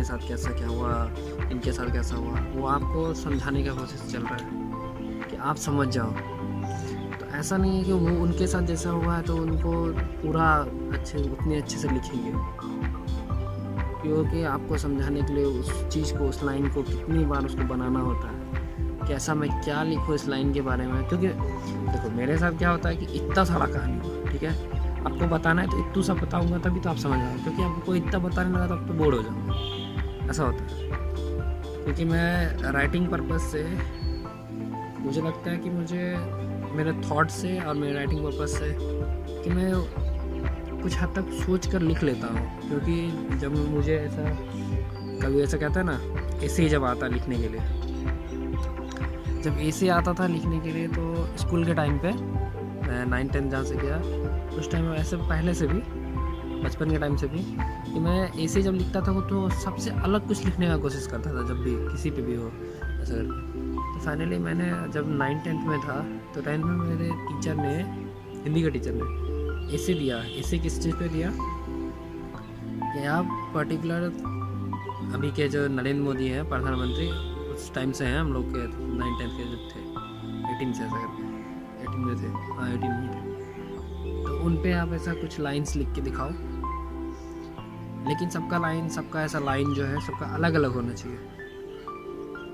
इनके साथ कैसा क्या हुआ, इनके साथ कैसा हुआ, वो आपको समझाने का कोशिश चल रहा है कि आप समझ जाओ। तो ऐसा नहीं है कि वो उनके साथ जैसा हुआ है तो उनको पूरा उतने अच्छे से लिखेंगे, क्योंकि आपको समझाने के लिए उस चीज़ को, उस लाइन को कितनी बार उसको बनाना होता है कि ऐसा मैं क्या लिखूँ इस लाइन के बारे में। क्योंकि देखो मेरे साथ क्या होता है कि इतना सारा कहानी हुआ, ठीक है, आपको बताना है तो इतना सा बताऊंगा तभी तो आप समझ आओगे, क्योंकि आपको कोई इतना बताने लगा तो आप तो बोर हो जाओगे, ऐसा होता है। क्योंकि मैं राइटिंग पर्पज़ से मुझे लगता है कि मुझे मेरे थॉट से और मेरे राइटिंग पर्पज़ से कि मैं कुछ हद तक सोच कर लिख लेता हूँ। क्योंकि जब मुझे ऐसा कभी ऐसा कहता है ना, ऐसे ही जब आता लिखने के लिए, जब ऐसे आता था लिखने के लिए तो स्कूल के टाइम पे मैं 9-10 जहाँ से गया उस टाइम में, ऐसे पहले से भी बचपन के टाइम से भी, कि मैं ऐसे जब लिखता था तो सबसे अलग कुछ लिखने का कोशिश करता था जब भी किसी पे भी हो ऐसा करके। तो फाइनली मैंने जब 9-10 में था तो 10th में मेरे टीचर ने, हिंदी के टीचर ने ऐसे दिया, ऐसे किस चीज़ पे दिया कि आप पर्टिकुलर अभी के जो नरेंद्र मोदी हैं प्रधानमंत्री, उस टाइम से हैं हम लोग के 9-10 के जब थे, 18 से ऐसा करके, 18 में थे, हाँ 18 में थे। तो उन पे आप ऐसा कुछ लाइंस लिख के दिखाओ, लेकिन सबका ऐसा लाइन जो है सबका अलग अलग होना चाहिए।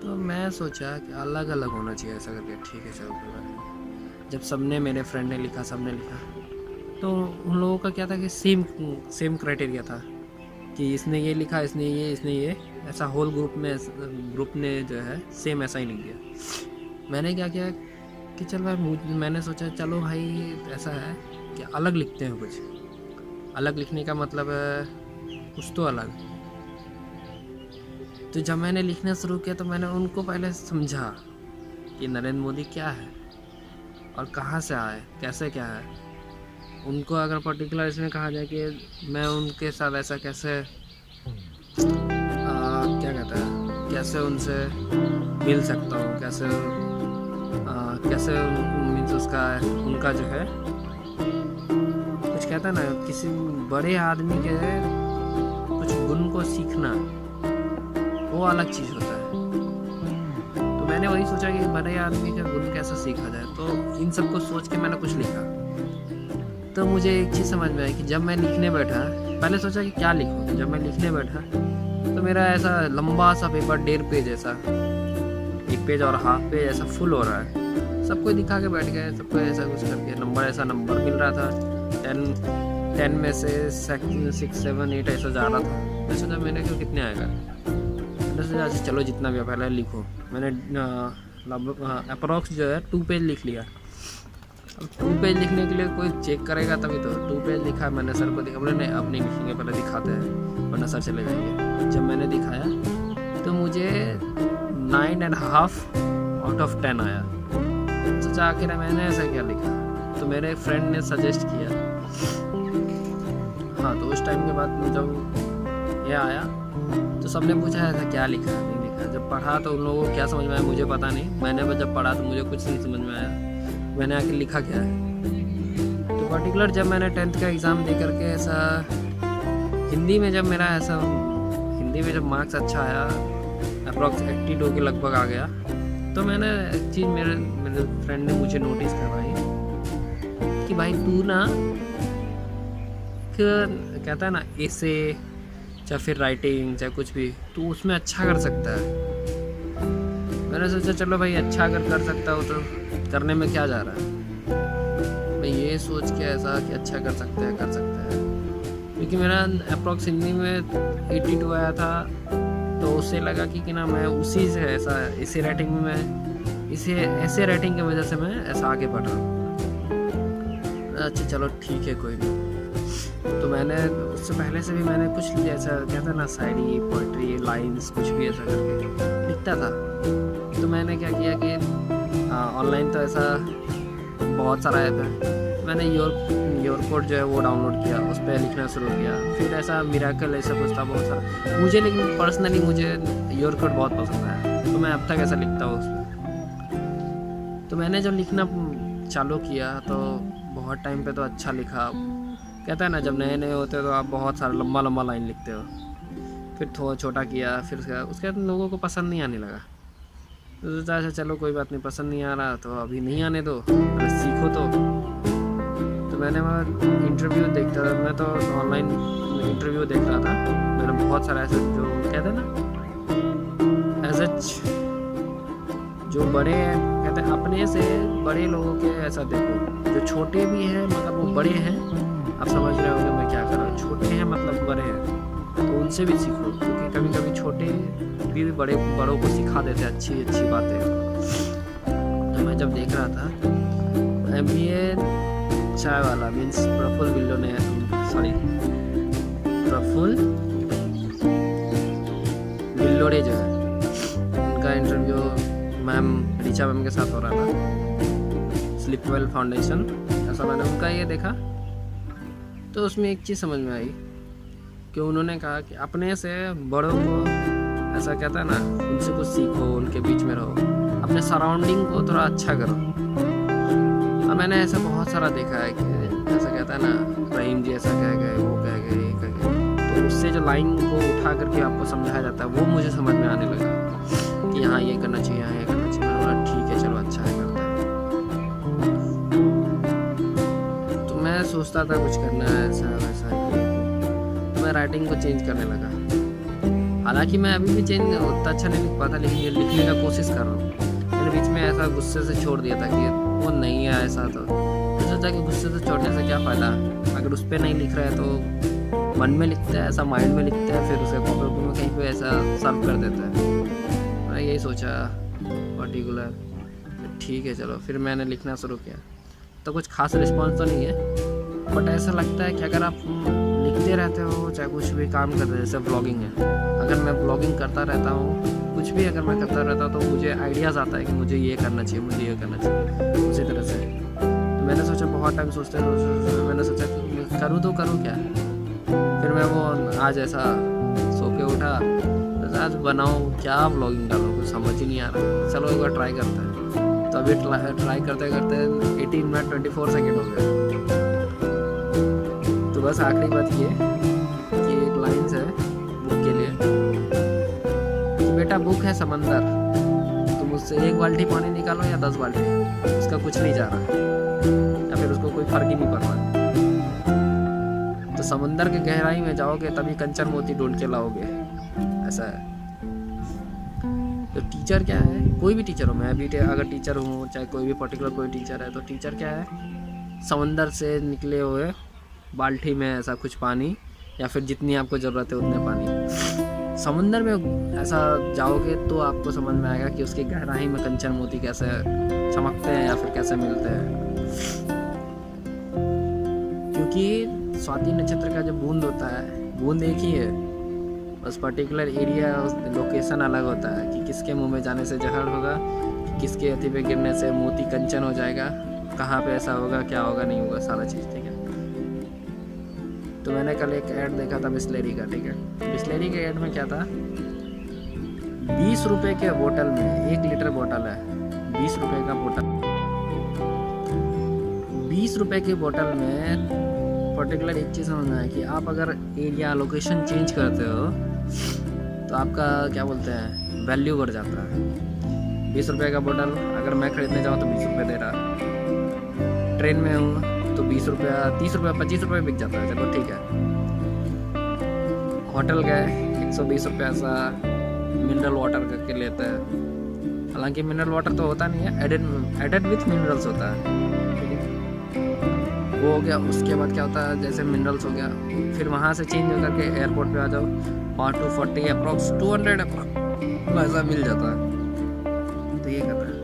तो मैं सोचा कि अलग अलग होना चाहिए ऐसा करके, ठीक है चलो। जब सबने, मेरे फ्रेंड ने लिखा, सबने लिखा, तो उन लोगों का क्या था कि सेम क्राइटेरिया था कि इसने ये लिखा, इसने ये, ऐसा होल ग्रुप ने जो है सेम ऐसा ही लिख दिया। मैंने क्या किया कि चल भाई, मैंने सोचा चलो भाई ऐसा है कि अलग लिखते हैं, कुछ अलग लिखने का मतलब है कुछ तो अलग। तो जब मैंने लिखना शुरू किया तो मैंने उनको पहले समझा कि नरेंद्र मोदी क्या है और कहाँ से आए, कैसे क्या है। उनको अगर पर्टिकुलर इसमें कहा जाए कि मैं उनके साथ ऐसा कैसे क्या कहता है, कैसे उनसे मिल सकता हूँ, कैसे मीन्स उनका जो है कुछ कहता है ना, किसी बड़े आदमी के कुछ गुण को सीखना, वो अलग चीज़ होता है। तो मैंने वही सोचा कि बड़े आदमी का गुण कैसे सीखा जाए, तो इन सब को सोच के मैंने कुछ लिखा। तो मुझे एक चीज़ समझ में आई कि जब मैं लिखने बैठा, पहले सोचा कि क्या लिखूँ, जब मैं लिखने बैठा तो मेरा ऐसा लंबा सा पेपर 1.5 पेज ऐसा, 1 पेज और हाफ पेज ऐसा फुल हो रहा है, सबको दिखा के बैठ गए, सबको ऐसा कुछ करके नंबर मिल रहा था, 10 में से 6, 7, 8 ऐसा जा रहा था। मैं सोचा मैंने क्यों कितने आएगा, मैंने सोचा अच्छा चलो जितना भी पहले लिखो। मैंने लगभग अप्रॉक्स जो है 2 पेज लिख लिया। अब 2 पेज लिखने के लिए कोई चेक करेगा तभी तो। 2 पेज लिखा, मैंने सर को दिखा, बोले नहीं अब नहीं लिखेंगे, पहले दिखाते हैं वरना सर चले जाएंगे। जब मैंने दिखाया तो मुझे 9.5 आउट ऑफ 10 आया। सोचा आखिर मैंने ऐसा क्या लिखा, तो मेरे एक फ्रेंड ने सजेस्ट किया। हाँ, तो उस टाइम के बाद जब ये आया तो सबने पूछा था क्या लिखा, नहीं लिखा। जब पढ़ा तो उन लोगों को क्या समझ में आया मुझे पता नहीं, मैंने जब पढ़ा तो मुझे कुछ नहीं समझ में आया मैंने आके लिखा क्या है। तो पर्टिकुलर जब मैंने 10th का एग्ज़ाम दे करके ऐसा हिंदी में जब मार्क्स अच्छा आया, अप्रॉक्स 82 के लगभग आ गया, तो मैंने एक चीज़ मेरे फ्रेंड ने मुझे नोटिस करवाई कि भाई तू ना कहता है ना ऐसे चाहे फिर राइटिंग चाहे कुछ भी, तू उसमें अच्छा कर सकता है। मैंने सोचा चलो भाई अच्छा अगर कर सकता हो तो करने में क्या जा रहा है। मैं ये सोच के ऐसा कि अच्छा कर सकते हैं क्योंकि मेरा अप्रॉक्स हिंदी में 82 आया था, तो उससे लगा कि ना मैं उसी से ऐसा ऐसे राइटिंग में मैं ऐसे राइटिंग की वजह से मैं ऐसा आगे बढ़ रहा हूँ। अच्छा चलो ठीक है कोई नहीं। तो मैंने उससे पहले से भी मैंने कुछ ऐसा कहता ना शायरी, पोइट्री, लाइन्स कुछ भी ऐसा करके लिखता था। तो मैंने क्या किया कि ऑनलाइन तो ऐसा बहुत सारा ऐप है, मैंने योर कोड जो है वो डाउनलोड किया, उस पर लिखना शुरू किया। फिर ऐसा मिराकल ऐसा कुछ था बहुत सारा मुझे, लेकिन पर्सनली मुझे योर कोड बहुत पसंद आया, तो मैं अब तक ऐसा लिखता हूँ उसमें। तो मैंने जब लिखना चालू किया तो बहुत टाइम पे तो अच्छा लिखा। कहता है ना जब नए होते हो तो आप बहुत सारा लंबा लाइन लिखते हो, फिर थोड़ा छोटा किया, फिर उसके बाद लोगों को पसंद नहीं आने लगा। तो सोचा अच्छा चलो कोई बात नहीं, पसंद नहीं आ रहा तो अभी नहीं आने दो, अगर सीखो तो मैंने वहाँ इंटरव्यू देखता था, मैं तो ऑनलाइन इंटरव्यू देख रहा था। मैंने बहुत सारा ऐसे जो कहते हैं ना एज जो बड़े कहते हैं अपने से बड़े लोगों के ऐसा देखो, जो छोटे भी हैं मतलब वो बड़े हैं, आप समझ रहे होंगे मैं क्या कर रहा हूँ, छोटे हैं मतलब बड़े हैं, तो उनसे भी सीखो, क्योंकि कभी कभी छोटे भी बड़ों को सिखा देते हैं अच्छी अच्छी बातें। तो मैं जब देख रहा था MBA चाय वाला मीन्स प्रफुल्ल बिल्लोड़े जो है, उनका इंटरव्यू मैम ऋचा मैम के साथ हो रहा था, स्लिपवेल फाउंडेशन ऐसा। मैंने उनका ये देखा तो उसमें एक चीज़ समझ में आई कि उन्होंने कहा कि अपने से बड़ों को ऐसा कहता है ना, उनसे कुछ सीखो, उनके बीच में रहो, अपने सराउंडिंग को थोड़ा अच्छा करो। अब मैंने ऐसा बहुत सारा देखा है कि ऐसा कहता है ना, रहीम जी ऐसा कह गए, वो कह गए, ये कह गए, तो उससे जो लाइन को उठा करके आपको समझाया जाता है वो मुझे समझ में आने लगा कि यहाँ ये करना चाहिए, यहाँ ये करना चाहिए। मैंने बोला ठीक है चलो अच्छा है, करता है। तो मैं सोचता था कुछ करना है ऐसा वैसा, तो मैं राइटिंग को चेंज करने लगा। हालांकि मैं अभी भी चेंज उतना अच्छा नहीं लिख पाता, लेकिन ये लिखने का कोशिश कर रहा हूँ। मैंने बीच में ऐसा गुस्से से छोड़ दिया था कि वो नहीं है ऐसा, तो सोचा कि गुस्से से छोड़ने से क्या फ़ायदा, अगर उस पर नहीं लिख रहा है तो मन में लिखता है, ऐसा माइंड में लिखता है, फिर उसे कॉपी में कहीं पे ऐसा सर्व कर देता है। मैं यही सोचा पर्टिकुलर, ठीक है चलो। फिर मैंने लिखना शुरू किया, तो कुछ खास रिस्पॉन्स तो नहीं है, बट ऐसा लगता है कि अगर आप लिखते रहते हो, चाहे कुछ भी काम करते हो, जैसे ब्लॉगिंग है, अगर मैं ब्लॉगिंग करता रहता हूँ, कुछ भी अगर मैं करता रहता हूँ तो मुझे आइडियाज़ आता है कि मुझे ये करना चाहिए, मुझे ये करना चाहिए, उसी तरह से। तो मैंने सोचा, बहुत टाइम सोचते मैंने सोचा कि करूँ तो करूँ क्या। फिर मैं वो आज ऐसा सो के उठा, आज बनाऊँ क्या, ब्लॉगिंग डालूँ, कुछ समझ ही नहीं आ रहा, चलो एक बार ट्राई करते हैं। तो अभी ट्राई करते करते 18 मिनट 24 सेकेंड हो गए। तो बस आखिरी बात ये कि एक लाइन्स है बुक के लिए कि बेटा बुक है समंदर, तुम उससे 1 बाल्टी पानी निकालो या 10 बाल्टी, उसका कुछ नहीं जा रहा या फिर उसको कोई फर्क ही नहीं पड़ रहा। तो समंदर के गहराई में जाओगे तभी कंचन मोती ढूंढ के लाओगे, ऐसा है। तो टीचर क्या है, कोई भी टीचर हो, मैं भी अगर टीचर हूँ, चाहे कोई भी पर्टिकुलर कोई टीचर है, तो टीचर क्या है, समंदर से निकले हुए बाल्टी में ऐसा कुछ पानी, या फिर जितनी आपको ज़रूरत है उतने पानी। समंदर में ऐसा जाओगे तो आपको समझ में आएगा कि उसकी गहराई में कंचन मोती कैसे चमकते हैं या फिर कैसे मिलते हैं। क्योंकि स्वाति नक्षत्र का जो बूंद होता है, बूंद एक ही है, बस पर्टिकुलर एरिया लोकेशन अलग होता है कि किसके मुंह में जाने से जहर होगा, किसके अति पे गिरने से मोती कंचन हो जाएगा, कहाँ पे ऐसा होगा, क्या होगा, नहीं होगा, सारा चीज़। ठीक है। तो मैंने कल एक ऐड देखा था बिस्लेरी का, ठीक है। बिस्लेरी के ऐड में क्या था, 20 रुपये के बोतल में, 1 लीटर बोतल है, 20 रुपये का बोतल, 20 रुपये की बोतल में पर्टिकुलर एक चीज़ समझना है कि आप अगर एरिया लोकेशन चेंज करते हो तो आपका क्या बोलते हैं वैल्यू बढ़ जाता है। 20 रुपये का बोतल अगर मैं खरीदने जाऊँ तो 20 रुपये दे रहा, ट्रेन में हूँ तो 20 रुपया, 30 रुपया, 25 रुपये बिक जाता है, चलो ठीक है। होटल गए 120 रुपये ऐसा मिनरल वाटर करके लेते हैं, हालांकि मिनरल वाटर तो होता नहीं है, एडेड विथ मिनरल्स होता है, ठीक है। वो हो गया। उसके बाद क्या होता है, जैसे मिनरल्स हो गया, फिर वहाँ से चेंज हो करके एयरपोर्ट पे आ जाओ, 240 अप्रॉक्स 200 अप्रॉक्स ऐसा मिल जाता है। तो ये कहता है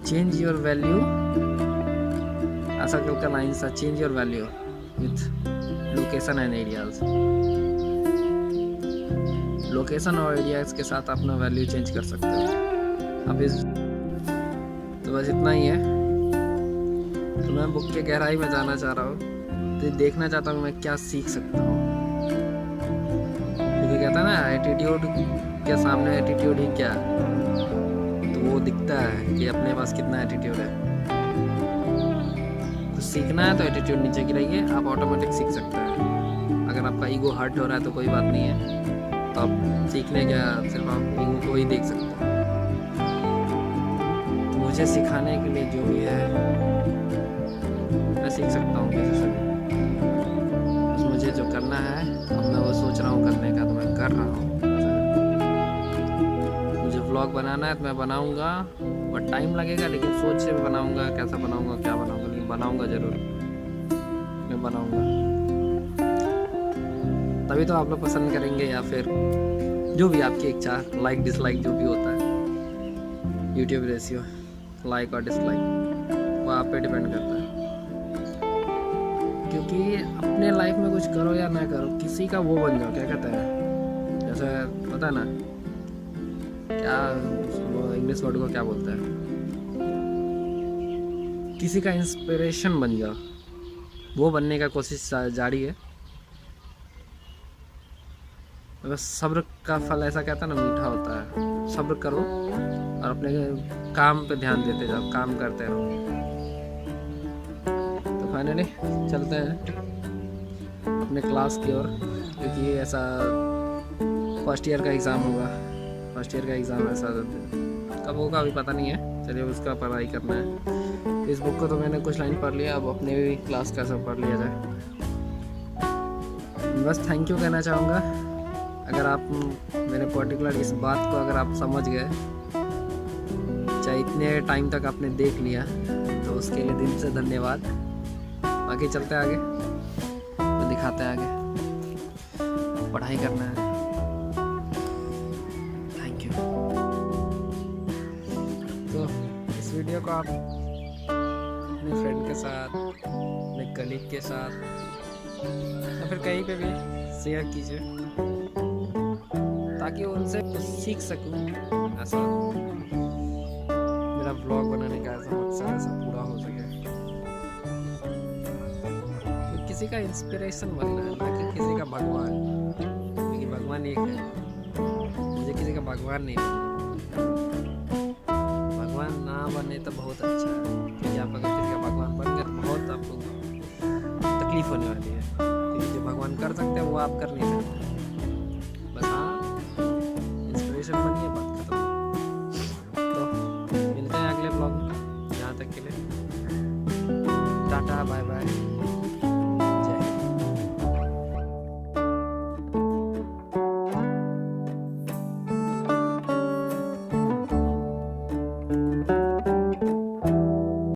चेंज योर वैल्यू, ऐसा करके लाइन सा, change your value with location and areas. Location और एरियाज के साथ अपना वैल्यू चेंज कर सकते हो। अब इस तो बस इतना ही है। तो मैं बुक के गहराई में जाना चाह रहा हूँ, तो देखना चाहता हूँ मैं क्या सीख सकता हूँ। क्योंकि कहता है ना, एटीट्यूड के सामने एटीट्यूड ही क्या, तो वो दिखता है कि अपने पास कितना एटीट्यूड है। तो सीखना है तो एटीट्यूड नीचे गिराइए, आप ऑटोमेटिक सीख सकते हैं। अगर आपका ईगो हर्ट हो रहा है तो कोई बात नहीं है, तो आप सीखने क्या, सिर्फ आप इनको ही देख सकते हो। मुझे सिखाने के लिए जो भी है मैं सीख सकता हूँ किसी से भी। बस मुझे जो करना है अब मैं वो सोच रहा हूँ करने का, तो मैं कर रहा हूँ। मुझे व्लॉग बनाना है तो मैं बनाऊँगा, बट टाइम लगेगा, लेकिन सोच से बनाऊँगा, कैसा बनाऊँगा, क्या बनाऊँगा, लेकिन बनाऊँगा ज़रूर, मैं बनाऊँगा। तभी तो आप लोग पसंद करेंगे, या फिर जो भी आपकी इच्छा, लाइक डिसलाइक जो भी होता है, यूट्यूब रेशियो लाइक और डिसलाइक वो आप पे डिपेंड करता है। क्योंकि अपने लाइफ में कुछ करो या ना करो, किसी का वो बन जाओ, क्या कहते हैं, जैसे पता है ना क्या इंग्लिश वर्ड को क्या बोलते हैं, किसी का इंस्पिरेशन बन जाओ, वो बनने का कोशिश जारी है। बस सब्र का फल ऐसा कहता है ना मीठा होता है। सब्र करो और अपने काम पे ध्यान देते जाओ, काम करते रहो। तो फाइनली चलते हैं अपने क्लास की ओर, क्योंकि ऐसा फर्स्ट ईयर का एग्ज़ाम होगा। फर्स्ट ईयर का एग्ज़ाम ऐसा कब होगा अभी पता नहीं है, चलिए उसका पढ़ाई करना है। इस बुक को तो मैंने कुछ लाइन पढ़ लिया, अब अपने भी क्लास का सब पढ़ लिया जाए। बस थैंक यू कहना चाहूँगा। अगर आप मेरे पर्टिकुलर इस बात को अगर आप समझ गए, चाहे इतने टाइम तक आपने देख लिया, तो उसके लिए दिल से धन्यवाद। बाकी चलते आगे, तो दिखाते हैं आगे, पढ़ाई करना है। Thank you. तो इस वीडियो को आप अपने फ्रेंड के साथ, अपने कलीग के साथ, या फिर कहीं पे भी शेयर कीजिए, ताकि उनसे कुछ सीख सकूं। ऐसा मेरा व्लॉग बनाने का ऐसा मकसद ऐसा पूरा हो सके। तो किसी का इंस्पिरेशन बनना है, ना कि किसी का भगवान, क्योंकि भगवान एक है। मुझे किसी का भगवान नहीं बनना। भगवान ना बने तो बहुत अच्छा है, क्योंकि आप अगर किसी का भगवान बन गए तो बहुत आपको तकलीफ होने वाली है, क्योंकि जो भगवान कर सकते हैं वो आप कर नहीं सकते। बस हाँ, बनिए, बात खत्म। तो मिलते हैं अगले ब्लॉग में, यहाँ तक के लिए टाटा बाय बाय।